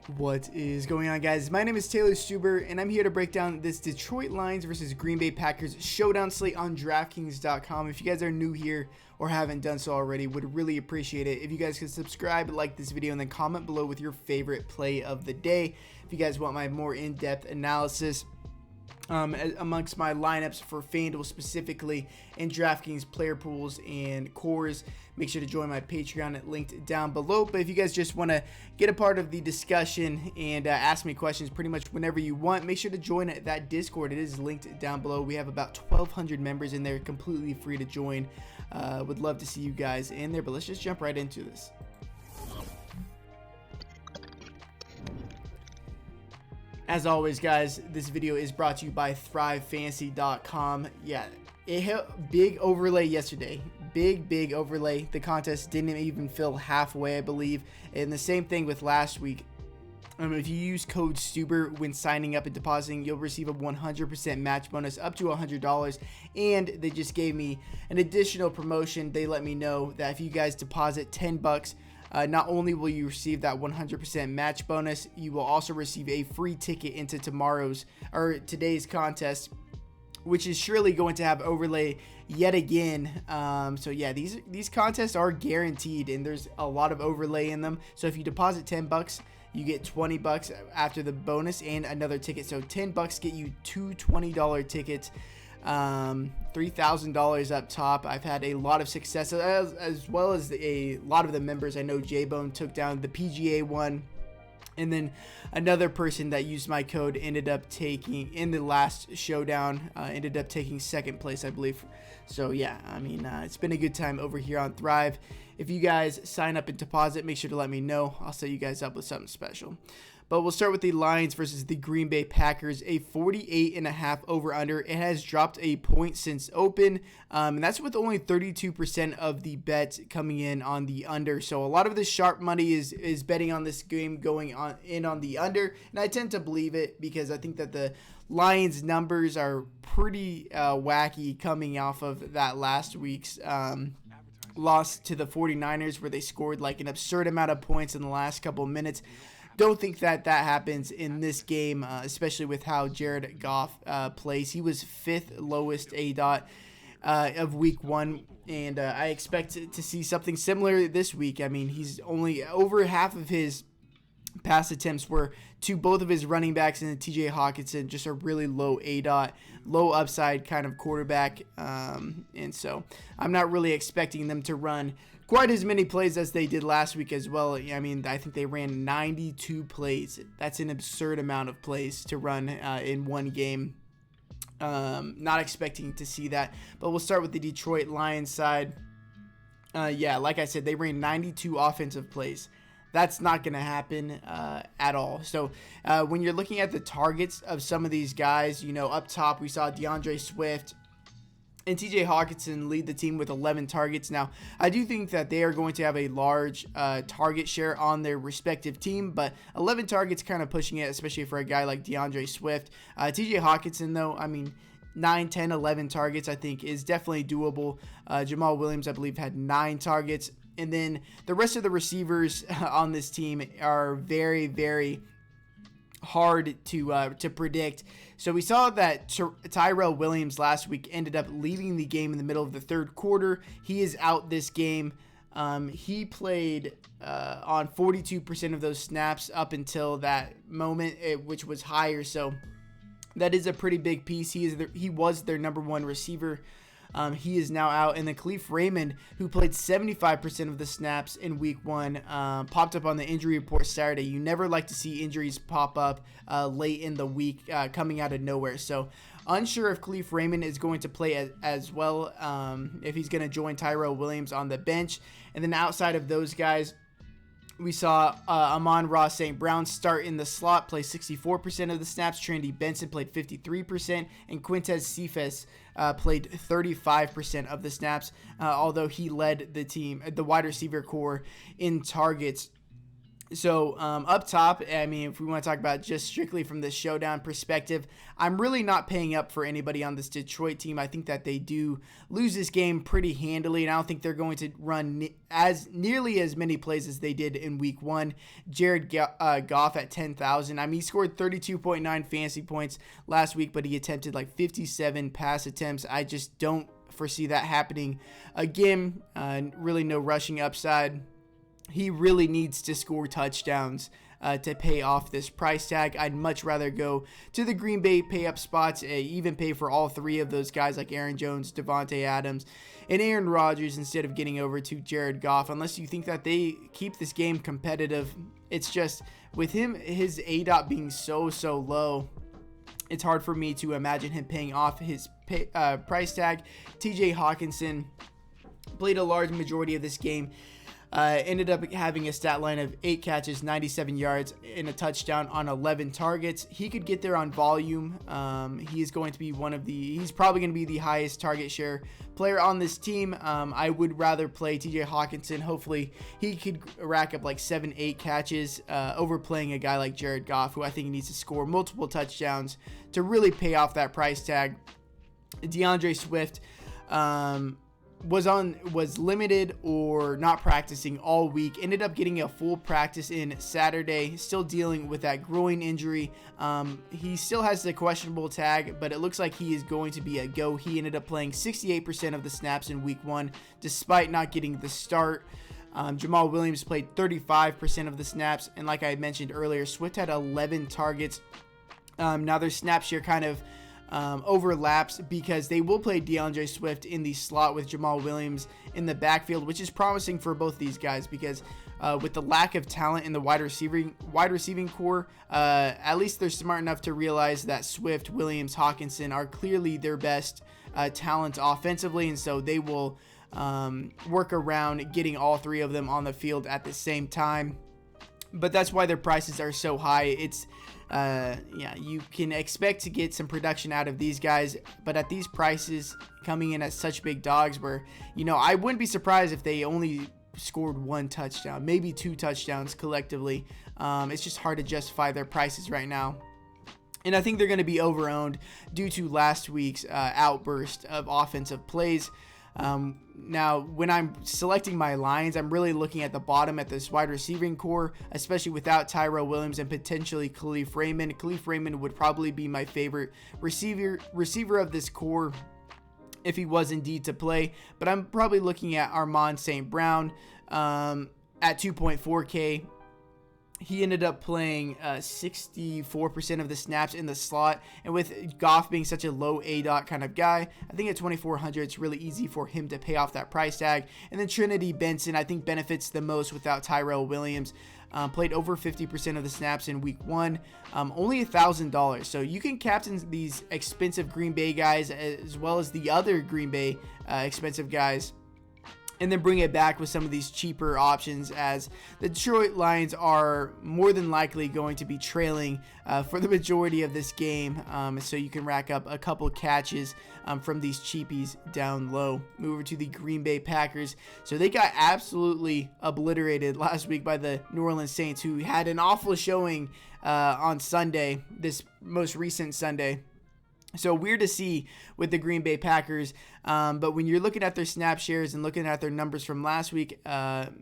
What is going on, guys? My name is Taylor Stuber, and I'm here to break down this Detroit Lions versus Green Bay Packers showdown slate on DraftKings.com. If you guys are new here or haven't done so already, would really appreciate it if you guys could subscribe, like this video, and then comment below with your favorite play of the day. If you guys want my more in-depth analysis amongst my lineups for FanDuel specifically, and DraftKings player pools and cores, make sure to join my Patreon linked down below. But if you guys just want to get a part of the discussion and ask me questions pretty much whenever you want, make sure to join that Discord. It is linked down below. We have about 1,200 members in there, completely free to join. Would love to see you guys in there, but let's just jump right into this. As always, guys, this video is brought to you by ThriveFantasy.com. Yeah, it hit big overlay yesterday. Big overlay. The contest didn't even fill halfway, I believe. And the same thing with last week. If you use code Stuber when signing up and depositing, you'll receive a 100% match bonus up to $100. And they just gave me an additional promotion. They let me know that if you guys deposit $10, not only will you receive that 100% match bonus, you will also receive a free ticket into today's contest, which is surely going to have overlay yet again. So yeah, these contests are guaranteed, and there's a lot of overlay in them. So if you deposit $10, you get $20 after the bonus and another ticket. So $10 get you two $20 tickets. $3,000 up top. I've had a lot of success, as well as a lot of the members. I know J-Bone took down the PGA one, and then another person that used my code ended up taking, in the last showdown, ended up taking second place, I believe. So yeah, I mean, it's been a good time over here on Thrive. If you guys sign up and deposit, make sure to let me know. I'll set you guys up with something special. But we'll start with the Lions versus the Green Bay Packers, a 48.5 over-under. It has dropped a point since open, and that's with only 32% of the bet coming in on the under. So a lot of the sharp money is betting on this game going on the under, and I tend to believe it because I think that the Lions numbers are pretty wacky coming off of that last week's loss to the 49ers, where they scored like an absurd amount of points in the last couple of minutes. Don't think that happens in this game, especially with how Jared Goff plays. He was 5th lowest ADOT of week 1, and I expect to see something similar this week. I mean, he's only over half of his pass attempts were to both of his running backs, and TJ Hawkinson, just a really low ADOT, low upside kind of quarterback. And so I'm not really expecting them to run quite as many plays as they did last week as well. I mean, I think they ran 92 plays. That's an absurd amount of plays to run in one game. Not expecting to see that. But we'll start with the Detroit Lions side. Yeah, like I said, they ran 92 offensive plays. That's not going to happen at all. So when you're looking at the targets of some of these guys, up top we saw DeAndre Swift and TJ Hawkinson lead the team with 11 targets. Now, I do think that they are going to have a large target share on their respective team, but 11 targets kind of pushing it, especially for a guy like DeAndre Swift. TJ Hawkinson, though, I mean, 9, 10, 11 targets, I think, is definitely doable. Jamal Williams, I believe, had 9 targets. And then the rest of the receivers on this team are very, very hard to predict. So we saw that Tyrell Williams last week ended up leaving the game in the middle of the third quarter. He is out this game. He played on 42% of those snaps up until that moment, which was higher. So that is a pretty big piece. He was their number one receiver. He is now out. And then Khalif Raymond, who played 75% of the snaps in week 1, popped up on the injury report Saturday. You never like to see injuries pop up late in the week coming out of nowhere. So unsure if Khalif Raymond is going to play as well, if he's going to join Tyrell Williams on the bench. And then outside of those guys, we saw Amon-Ra St. Brown start in the slot, play 64% of the snaps. Trendy Benson played 53%, and Quintez Cephas played 35% of the snaps, although he led the team, the wide receiver core, in targets. So up top, I mean, if we want to talk about just strictly from the showdown perspective, I'm really not paying up for anybody on this Detroit team. I think that they do lose this game pretty handily, and I don't think they're going to run nearly as many plays as they did in week 1. Jared Goff at 10,000. I mean, he scored 32.9 fantasy points last week, but he attempted like 57 pass attempts. I just don't foresee that happening again. Really no rushing upside. He really needs to score touchdowns to pay off this price tag. I'd much rather go to the Green Bay pay up spots, even pay for all 3 of those guys like Aaron Jones, Davante Adams, and Aaron Rodgers instead of getting over to Jared Goff, unless you think that they keep this game competitive. It's just with him, his ADOT being so low, it's hard for me to imagine him paying off his price tag. TJ Hawkinson played a large majority of this game. Ended up having a stat line of 8 catches, 97 yards, and a touchdown on 11 targets. He could get there on volume. He is going to be he's probably going to be the highest target share player on this team. I would rather play TJ Hawkinson. Hopefully he could rack up like 7-8 catches over playing a guy like Jared Goff, who I think needs to score multiple touchdowns to really pay off that price tag. DeAndre Swift, was limited or not practicing all week. Ended up getting a full practice in Saturday, still dealing with that groin injury. He still has the questionable tag, but it looks like he is going to be a go. He ended up playing 68% of the snaps in week 1 despite not getting the start. Jamal Williams played 35% of the snaps, and like I mentioned earlier, Swift had 11 targets. Now their snap share kind of overlaps because they will play DeAndre Swift in the slot with Jamal Williams in the backfield, which is promising for both these guys because with the lack of talent in the wide receiving core, at least they're smart enough to realize that Swift, Williams, Hawkinson are clearly their best talent offensively, and so they will work around getting all 3 of them on the field at the same time. But that's why their prices are so high. It's you can expect to get some production out of these guys, but at these prices coming in as such big dogs where, I wouldn't be surprised if they only scored 1 touchdown, maybe 2 touchdowns collectively. It's just hard to justify their prices right now. And I think they're going to be overowned due to last week's outburst of offensive plays. Now, when I'm selecting my lines, I'm really looking at the bottom at this wide receiving core, especially without Tyrell Williams and potentially Khalif Raymond. Khalif Raymond would probably be my favorite receiver of this core if he was indeed to play, but I'm probably looking at Armand St. Brown at 2.4K. He ended up playing 64% of the snaps in the slot. And with Goff being such a low ADOT kind of guy, I think at 2,400, it's really easy for him to pay off that price tag. And then Trinity Benson, I think, benefits the most without Tyrell Williams. Played over 50% of the snaps in week 1, only $1,000. So you can captain these expensive Green Bay guys as well as the other Green Bay expensive guys, and then bring it back with some of these cheaper options, as the Detroit Lions are more than likely going to be trailing for the majority of this game. So you can rack up a couple catches from these cheapies down low. Move over to the Green Bay Packers. So they got absolutely obliterated last week by the New Orleans Saints, who had an awful showing on Sunday, this most recent Sunday. So weird to see with the Green Bay Packers, but when you're looking at their snap shares and looking at their numbers from last week,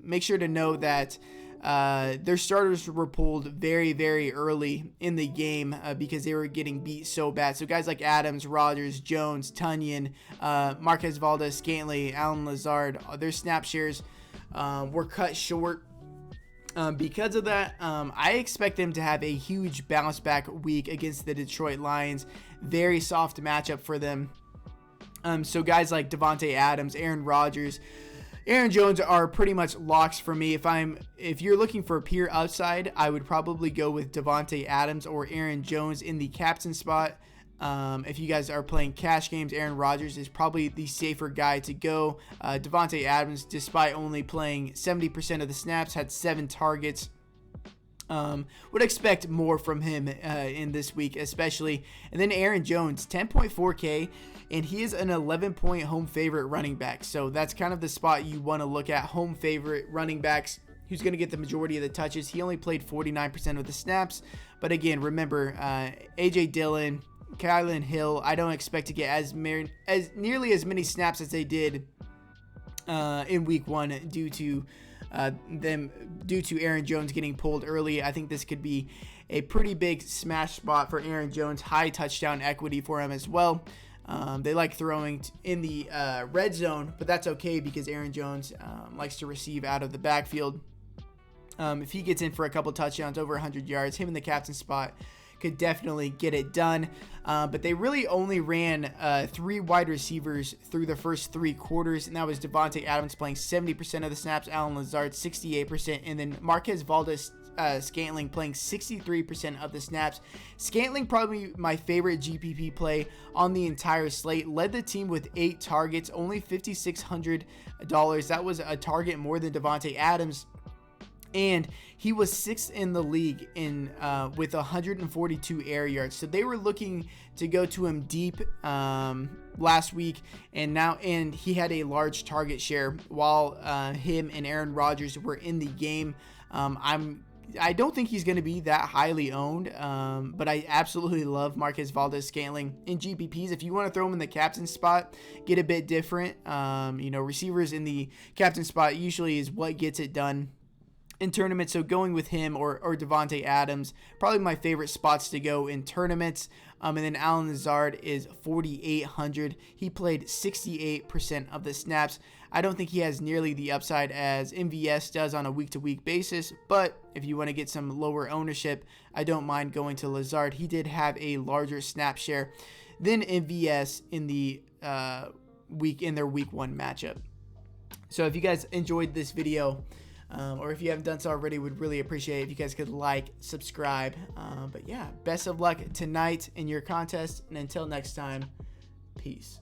make sure to know that their starters were pulled very, very early in the game because they were getting beat so bad. So guys like Adams, Rodgers, Jones, Tunyon, Marquez Valdes-Scantling, Allen Lazard, their snap shares were cut short. Because of that, I expect them to have a huge bounce back week against the Detroit Lions. Very soft matchup for them. So guys like Davante Adams, Aaron Rodgers, Aaron Jones are pretty much locks for me. If you're looking for pure upside, I would probably go with Davante Adams or Aaron Jones in the captain spot. If you guys are playing cash games, Aaron Rodgers is probably the safer guy to go. Davante Adams, despite only playing 70% of the snaps, had 7 targets. Would expect more from him in this week, especially. And then Aaron Jones, 10.4K, and he is an 11-point home favorite running back. So that's kind of the spot you want to look at, home favorite running backs. who's going to get the majority of the touches. He only played 49% of the snaps. But again, remember, A.J. Dillon, Kylan Hill, I don't expect to get as nearly as many snaps as they did in week 1 due to Aaron Jones getting pulled early. I think this could be a pretty big smash spot for Aaron Jones. High touchdown equity for him as well. They like throwing in the red zone, but that's okay because Aaron Jones likes to receive out of the backfield. If he gets in for a couple touchdowns, over 100 yards, him in the captain spot could definitely get it done. But they really only ran 3 wide receivers through the first 3 quarters, and that was Devontae Adams playing 70% of the snaps, Allen Lazard 68%, and then Marquez Valdez Scantling playing 63% of the snaps. Scantling, probably my favorite GPP play on the entire slate, led the team with 8 targets, only $5,600. That was a target more than Devontae Adams. And he was 6th in the league in with 142 air yards. So they were looking to go to him deep last week, and he had a large target share while him and Aaron Rodgers were in the game. I don't think he's going to be that highly owned, but I absolutely love Marquez Valdez-Scantling in GPPs. If you want to throw him in the captain spot, get a bit different. Receivers in the captain spot usually is what gets it done in tournaments, so going with him or Devontae Adams, probably my favorite spots to go in tournaments. And then Allen Lazard is 4,800. He played 68% of the snaps. I don't think he has nearly the upside as MVS does on a week-to-week basis, but if you want to get some lower ownership, I don't mind going to Lazard. He did have a larger snap share than MVS in their week 1 matchup. So if you guys enjoyed this video, or if you haven't done so already, would really appreciate it if you guys could like, subscribe. But yeah, best of luck tonight in your contest, and until next time, peace.